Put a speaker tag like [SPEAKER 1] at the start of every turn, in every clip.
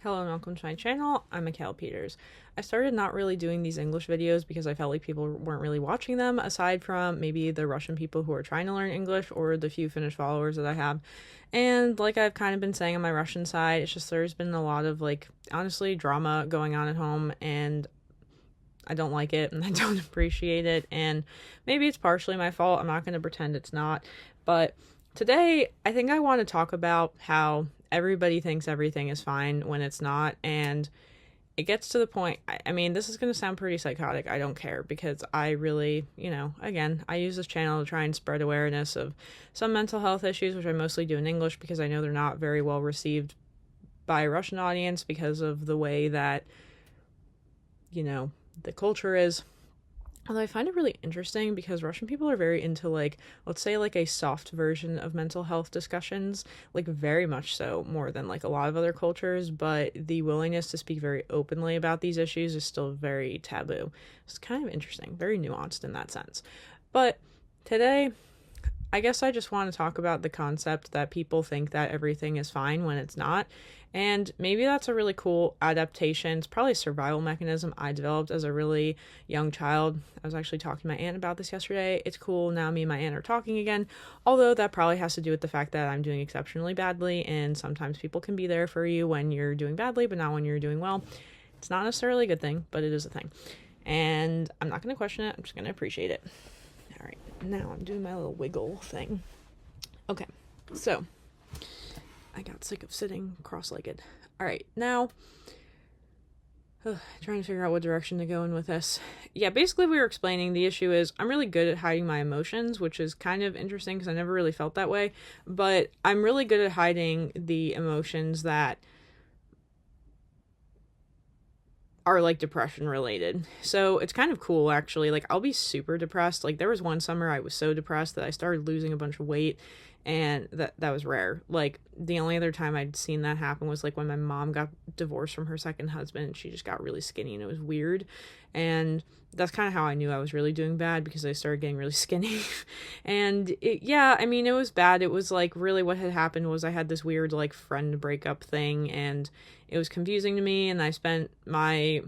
[SPEAKER 1] Hello and welcome to my channel. I'm Mikhail Peters. I started not really doing these English videos because I felt like people weren't really watching them, aside from maybe the Russian people who are trying to learn English or the few Finnish followers that I have. And like I've kind of been saying on my Russian side, it's just there's been a lot of honestly, drama going on at home, and I don't like it and I don't appreciate it, and maybe it's partially my fault. I'm not going to pretend it's not. But today, I think I want to talk about how everybody thinks everything is fine when it's not, and it gets to the point, I mean, this is going to sound pretty psychotic. I don't care, because I really, again, I use this channel to try and spread awareness of some mental health issues, which I mostly do in English because I know they're not very well received by a Russian audience because of the way that, the culture is. Although I find it really interesting because Russian people are very into, let's say, a soft version of mental health discussions, very much so, more than, a lot of other cultures, but the willingness to speak very openly about these issues is still very taboo. It's kind of interesting, very nuanced in that sense. But today, I guess I just want to talk about the concept that people think that everything is fine when it's not. And maybe that's a really cool adaptation. It's probably a survival mechanism I developed as a really young child. I was actually talking to my aunt about this yesterday. It's cool. Now me and my aunt are talking again. Although that probably has to do with the fact that I'm doing exceptionally badly. And sometimes people can be there for you when you're doing badly, but not when you're doing well. It's not necessarily a good thing, but it is a thing. And I'm not going to question it. I'm just going to appreciate it. All right, now I'm doing my little wiggle thing. Okay, so I got sick of sitting cross-legged. All right, now trying to figure out what direction to go in with this. Yeah, basically we were explaining the issue is I'm really good at hiding my emotions, which is kind of interesting because I never really felt that way, but I'm really good at hiding the emotions that are depression related. So it's kind of cool, actually. I'll be super depressed. There was one summer I was so depressed that I started losing a bunch of weight, and that was rare. The only other time I'd seen that happen was when my mom got divorced from her second husband, and she just got really skinny, and it was weird. And that's kind of how I knew I was really doing bad, because I started getting really skinny. And it was bad. It was really what had happened was I had this weird friend breakup thing, and it was confusing to me, and I spent my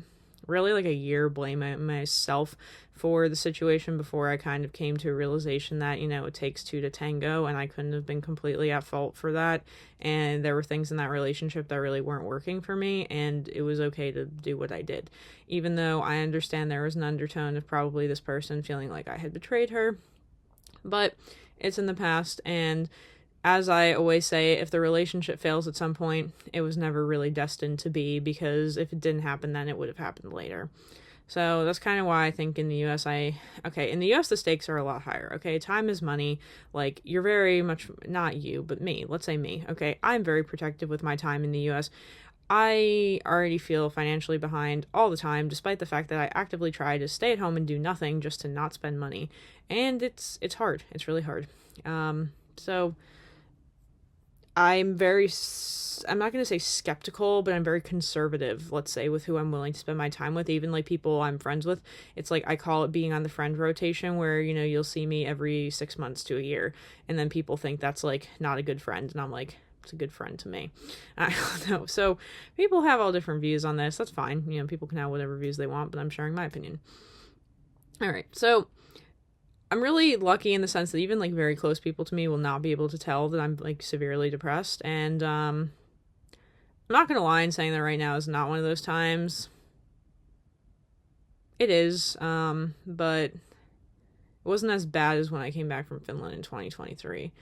[SPEAKER 1] really a year blaming myself for the situation before I kind of came to a realization that, it takes two to tango, and I couldn't have been completely at fault for that. And there were things in that relationship that really weren't working for me, and it was okay to do what I did. Even though I understand there was an undertone of probably this person feeling like I had betrayed her. But it's in the past, and as I always say, if the relationship fails at some point, it was never really destined to be, because if it didn't happen then, it would have happened later. So that's kind of why I think in the US, in the US, the stakes are a lot higher, okay? Time is money. You're very much, not you, but me, let's say me, okay? I'm very protective with my time in the US. I already feel financially behind all the time, despite the fact that I actively try to stay at home and do nothing just to not spend money. And it's hard. It's really hard. So I'm not going to say skeptical, but I'm very conservative, let's say, with who I'm willing to spend my time with, even people I'm friends with. It's I call it being on the friend rotation, where, you'll see me every 6 months to a year, and then people think that's not a good friend, and I'm it's a good friend to me. I don't know. So people have all different views on this. That's fine. People can have whatever views they want, but I'm sharing my opinion. All right. So I'm really lucky in the sense that even very close people to me will not be able to tell that I'm severely depressed. And I'm not going to lie in saying that right now is not one of those times. It is, but it wasn't as bad as when I came back from Finland in 2023.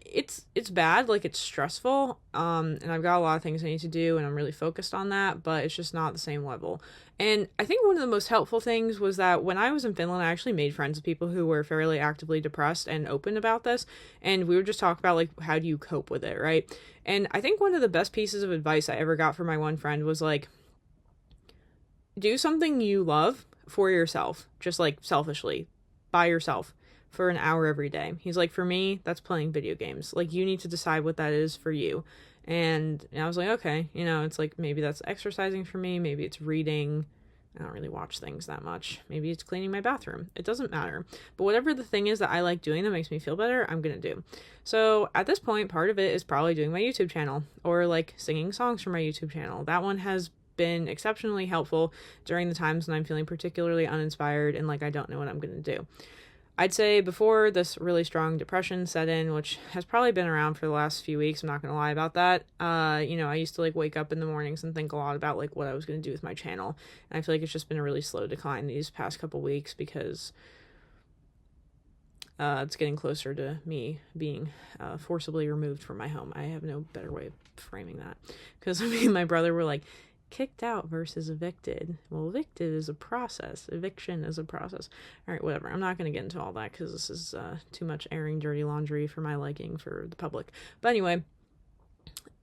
[SPEAKER 1] It's bad, it's stressful, and I've got a lot of things I need to do, and I'm really focused on that, but it's just not the same level. And I think one of the most helpful things was that when I was in Finland, I actually made friends with people who were fairly actively depressed and open about this, and we would just talk about how do you cope with it, right? And I think one of the best pieces of advice I ever got from my one friend was do something you love for yourself, just selfishly, by yourself, for an hour every day. He's for me, that's playing video games. You need to decide what that is for you. And I was okay, it's maybe that's exercising for me, maybe it's reading, I don't really watch things that much. Maybe it's cleaning my bathroom. It doesn't matter. But whatever the thing is that I like doing that makes me feel better, I'm going to do. So at this point, part of it is probably doing my YouTube channel or like singing songs for my YouTube channel. That one has been exceptionally helpful during the times when I'm feeling particularly uninspired and like I don't know what I'm going to do. I'd say before this really strong depression set in, which has probably been around for the last few weeks, I'm not going to lie about that. I used to like wake up in the mornings and think a lot about like what I was going to do with my channel. And I feel like it's just been a really slow decline these past couple weeks because it's getting closer to me being forcibly removed from my home. I have no better way of framing that. Because me and my brother were like, kicked out versus evicted. Well, evicted is a process. Eviction is a process. All right, whatever. I'm not going to get into all that because this is too much airing dirty laundry for my liking for the public. But anyway,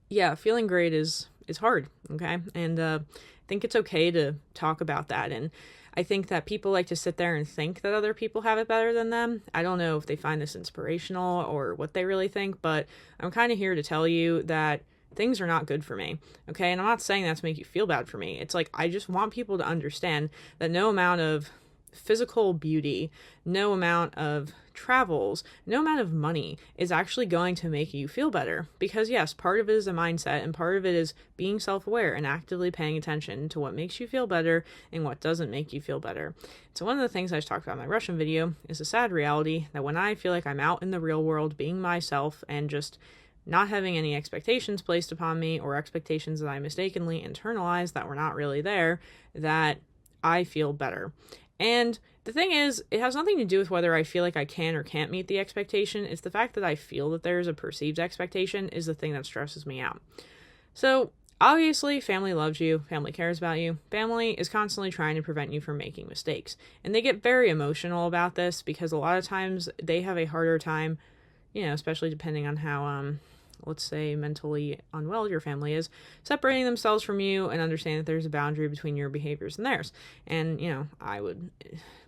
[SPEAKER 1] yeah, feeling great is hard, okay? And I think it's okay to talk about that. And I think that people like to sit there and think that other people have it better than them. I don't know if they find this inspirational or what they really think, but I'm kind of here to tell you that things are not good for me, okay? And I'm not saying that to make you feel bad for me. It's like, I just want people to understand that no amount of physical beauty, no amount of travels, no amount of money is actually going to make you feel better. Because yes, part of it is a mindset and part of it is being self-aware and actively paying attention to what makes you feel better and what doesn't make you feel better. So one of the things I just talked about in my Russian video is a sad reality that when I feel like I'm out in the real world being myself and just not having any expectations placed upon me or expectations that I mistakenly internalized that were not really there, that I feel better. And the thing is, it has nothing to do with whether I feel like I can or can't meet the expectation. It's the fact that I feel that there is a perceived expectation is the thing that stresses me out. So obviously, family loves you, family cares about you, family is constantly trying to prevent you from making mistakes. And they get very emotional about this because a lot of times they have a harder time, especially depending on how, let's say, mentally unwell your family is, separating themselves from you and understand that there's a boundary between your behaviors and theirs. And, I would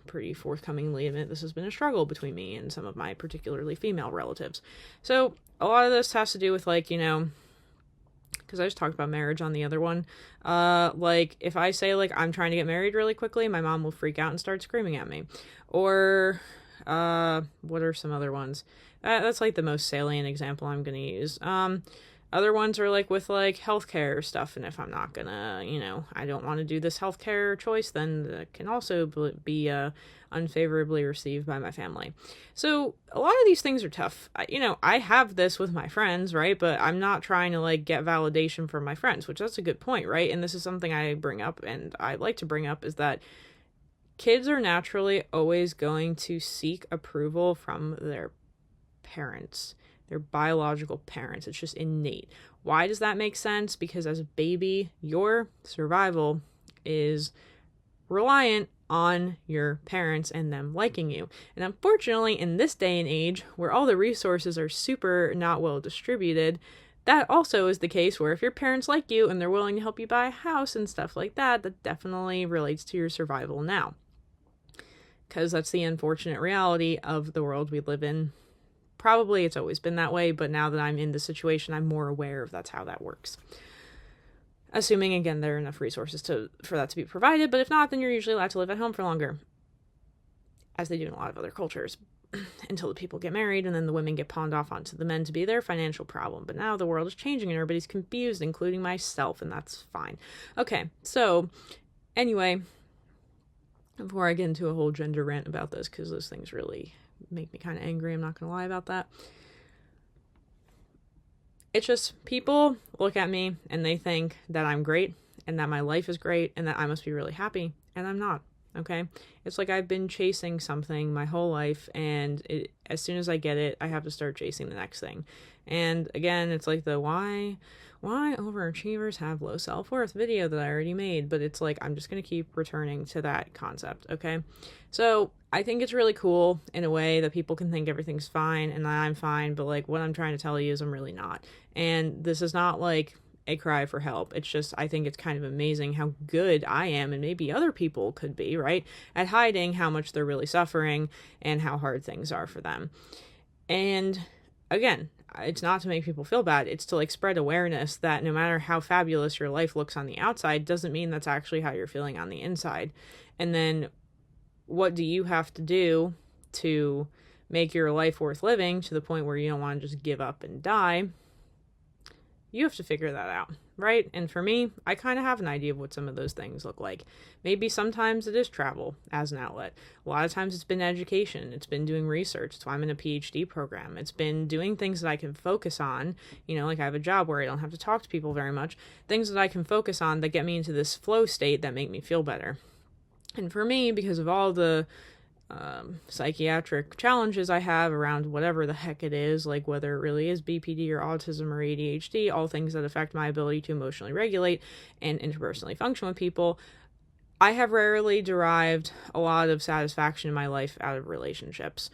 [SPEAKER 1] pretty forthcomingly admit this has been a struggle between me and some of my particularly female relatives. So a lot of this has to do with, like, because I just talked about marriage on the other one. Like, if I say, like, I'm trying to get married really quickly, my mom will freak out and start screaming at me. Or, what are some other ones? That's like the most salient example I'm going to use. Other ones are like with like healthcare stuff. And if I'm not going to, I don't want to do this healthcare choice, then that can also be unfavorably received by my family. So a lot of these things are tough. I have this with my friends, right? But I'm not trying to like get validation from my friends, which that's a good point, right? And this is something I bring up and I like to bring up is that kids are naturally always going to seek approval from their parents, their biological parents. It's just innate. Why does that make sense? Because as a baby, your survival is reliant on your parents and them liking you. And unfortunately, in this day and age, where all the resources are super not well distributed, that also is the case where if your parents like you and they're willing to help you buy a house and stuff like that, that definitely relates to your survival now. Because that's the unfortunate reality of the world we live in. Probably it's always been that way, but now that I'm in the situation, I'm more aware of that's how that works. Assuming, again, there are enough resources for that to be provided, but if not, then you're usually allowed to live at home for longer, as they do in a lot of other cultures, until the people get married, and then the women get pawned off onto the men to be their financial problem. But now the world is changing, and everybody's confused, including myself, and that's fine. Okay, so, anyway, before I get into a whole gender rant about this, because those things really make me kind of angry, I'm not going to lie about that. It's just people look at me and they think that I'm great and that my life is great and that I must be really happy, and I'm not, okay? It's like I've been chasing something my whole life, and as soon as I get it, I have to start chasing the next thing. And again, it's like the why overachievers have low self-worth video that I already made, but it's like I'm just going to keep returning to that concept, okay? So I think it's really cool in a way that people can think everything's fine and that I'm fine, but like what I'm trying to tell you is I'm really not. And this is not like a cry for help. It's just, I think it's kind of amazing how good I am, and maybe other people could be, right, at hiding how much they're really suffering and how hard things are for them. And again, it's not to make people feel bad. It's to like spread awareness that no matter how fabulous your life looks on the outside, doesn't mean that's actually how you're feeling on the inside. And then what do you have to do to make your life worth living to the point where you don't want to just give up and die? You have to figure that out, right? And for me, I kind of have an idea of what some of those things look like. Maybe sometimes it is travel as an outlet. A lot of times it's been education. It's been doing research. That's why I'm in a PhD program. It's been doing things that I can focus on. You know, like I have a job where I don't have to talk to people very much. Things that I can focus on that get me into this flow state that make me feel better. And for me, because of all the psychiatric challenges I have around whatever the heck it is, like whether it really is BPD or autism or ADHD, all things that affect my ability to emotionally regulate and interpersonally function with people, I have rarely derived a lot of satisfaction in my life out of relationships.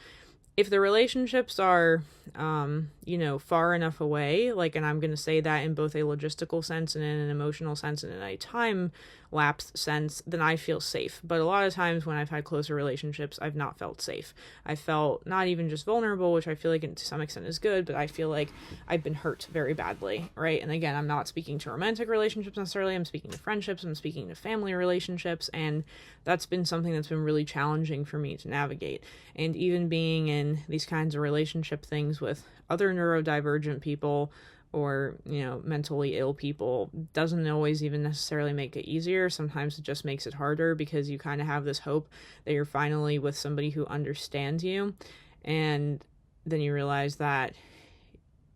[SPEAKER 1] If the relationships are, far enough away, like, and I'm going to say that in both a logistical sense and in an emotional sense and in a time lapse sense, then I feel safe. But a lot of times when I've had closer relationships, I've not felt safe. I felt not even just vulnerable, which I feel like to some extent is good, but I feel like I've been hurt very badly, right? And again, I'm not speaking to romantic relationships necessarily. I'm speaking to friendships. I'm speaking to family relationships. And that's been something that's been really challenging for me to navigate. And even being in these kinds of relationship things with other neurodivergent people or, mentally ill people doesn't always even necessarily make it easier. Sometimes it just makes it harder because you kind of have this hope that you're finally with somebody who understands you. And then you realize that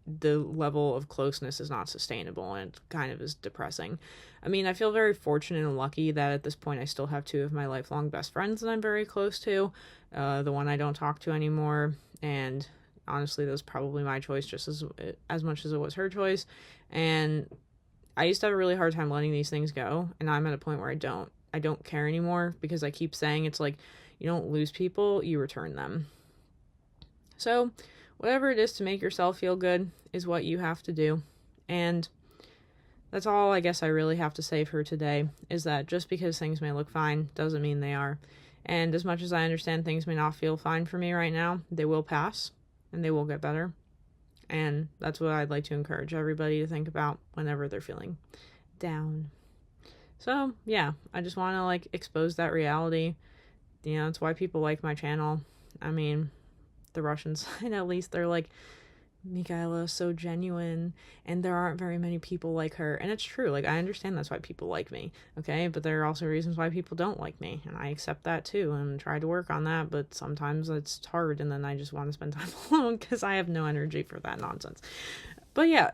[SPEAKER 1] the level of closeness is not sustainable, and it kind of is depressing. I mean, I feel very fortunate and lucky that at this point I still have two of my lifelong best friends that I'm very close to. The one I don't talk to anymore, and honestly, that was probably my choice just as much as it was her choice. And I used to have a really hard time letting these things go, and I'm at a point where I don't care anymore, because I keep saying it's like, you don't lose people, you return them. So whatever it is to make yourself feel good is what you have to do. And that's all I guess I really have to say for today, is that just because things may look fine doesn't mean they are. And as much as I understand things may not feel fine for me right now, they will pass and they will get better. And that's what I'd like to encourage everybody to think about whenever they're feeling down. So yeah, I just want to expose that reality. It's why people like my channel. I mean, the Russian side, at least, they're like, Michaela is so genuine, and there aren't very many people like her. And it's true. I understand that's why people like me, okay? But there are also reasons why people don't like me, and I accept that too and try to work on that. But sometimes it's hard, and then I just want to spend time alone because I have no energy for that nonsense. But yeah,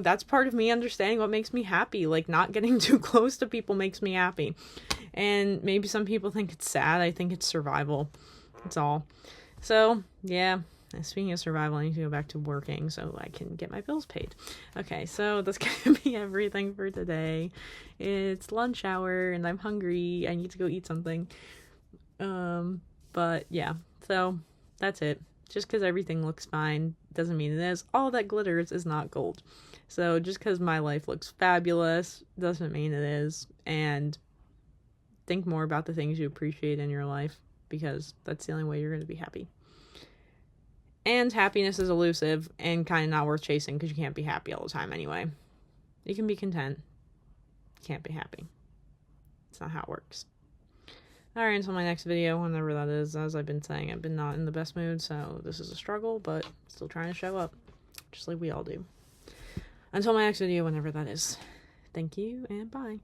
[SPEAKER 1] that's part of me understanding what makes me happy. Not getting too close to people makes me happy. And maybe some people think it's sad. I think it's survival. That's all. So, yeah, speaking of survival, I need to go back to working so I can get my bills paid. Okay, so that's going to be everything for today. It's lunch hour, and I'm hungry. I need to go eat something. But, yeah, so that's it. Just because everything looks fine doesn't mean it is. All that glitters is not gold. So just because my life looks fabulous doesn't mean it is. And think more about the things you appreciate in your life, because that's the only way you're going to be happy. And happiness is elusive and kind of not worth chasing, because you can't be happy all the time anyway. You can be content. You can't be happy. It's not how it works. Alright, until my next video, whenever that is. As I've been saying, I've been not in the best mood, so this is a struggle, but still trying to show up. Just like we all do. Until my next video, whenever that is. Thank you, and bye.